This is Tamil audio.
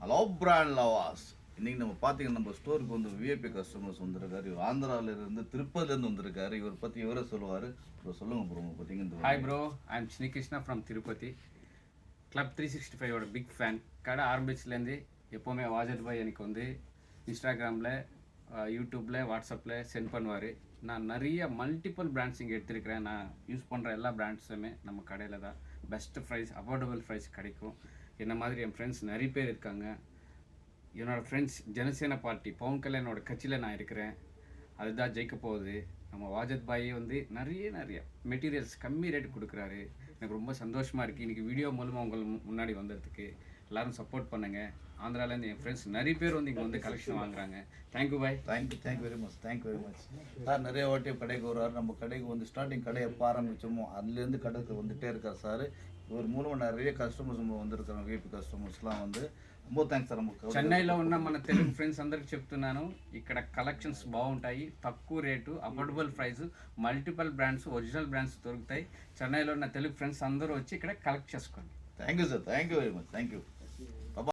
Hello brand லவாஸ். இன்னைக்கு நம்ம பார்த்தீங்கன்னா நம்ம ஸ்டோருக்கு வந்து விஐபி கஸ்டமர்ஸ் வந்திருக்காரு. இவர் ஆந்திராவிலேருந்து திருப்பதிலேருந்து வந்திருக்காரு. இவர் பற்றி இவரே சொல்லுவார். ப்ரோ சொல்லுங்கள் ப்ரோ உங்கள் பார்த்தீங்கன்னா. Hi bro, I am Sri Krishna from Tirupati. Club 365 big fan. கடை ஆரம்பிச்சுலேருந்து எப்போவுமே வாஜத் பாய் எனக்கு வந்து இன்ஸ்டாகிராமில், யூடியூப்பில், வாட்ஸ்அப்பில் சென்ட் பண்ணுவார். நான் நிறைய மல்டிபிள் பிராண்ட்ஸ் இங்கே எடுத்திருக்கிறேன். நான் யூஸ் பண்ணுற எல்லா பிராண்ட்ஸுமே நம்ம கடையில் தான் பெஸ்ட்டு ப்ரைஸ், அஃபோர்டபுள் ப்ரைஸ் கிடைக்கும். என்ன மாதிரி என் ஃப்ரெண்ட்ஸ் நிறைய பேர் இருக்காங்க. என்னோடய ஃப்ரெண்ட்ஸ் ஜனசேனா பார்ட்டி பவன் கல்யாணோட கட்சியில் நான் இருக்கிறேன். அதுதான் ஜெயிக்க போகுது. நம்ம வாஜத் பாய் வந்து நிறைய மெட்டீரியல்ஸ் கம்மி ரேட்டு கொடுக்குறாரு. எனக்கு ரொம்ப சந்தோஷமாக இருக்குது. இன்றைக்கி வீடியோ மூலமாக உங்கள் முன்னாடி வந்ததுக்கு எல்லோரும் சப்போர்ட் பண்ணுங்கள். ஆந்திராவிலேருந்து என் ஃப்ரெண்ட்ஸ் நிறைய பேர் வந்து இங்கே வந்து கலெக்ஷன் வாங்குறாங்க. Thank you bye. Thank you very much. Sir நிறைய வாட்டி கடைக்கு வருவார். நம்ம கடைக்கு வந்து ஸ்டார்டிங் கடை எப்போ ஆரம்பிச்சோமோ அதுலேருந்து கடைக்கு வந்துகிட்டே இருக்கார் சார். ஒரு மூலமாக நிறைய கஸ்டமர்ஸ் வந்துருக்காங்க. విఐపి కస్టమర్స్லாம் வந்து ரொம்ப థ్యాంక్స్ సార్. చెన్నైలో ఉన్న మన తెలుగు ఫ్రెండ్స్ అందరికి చెప్తున్నాను, ఇక్కడ కలెక్షన్స్ బాగుంటాయి, తక్కువ rate, affordable price, multiple brands, original brands దొరుకుతాయి. చెన్నైలో ఉన్న తెలుగు ఫ్రెండ్స్ అందరూ వచ్చి ఇక్కడ కలెక్ట్ చేసుకోండి. Thank you sir. Thank you very much. Thank you.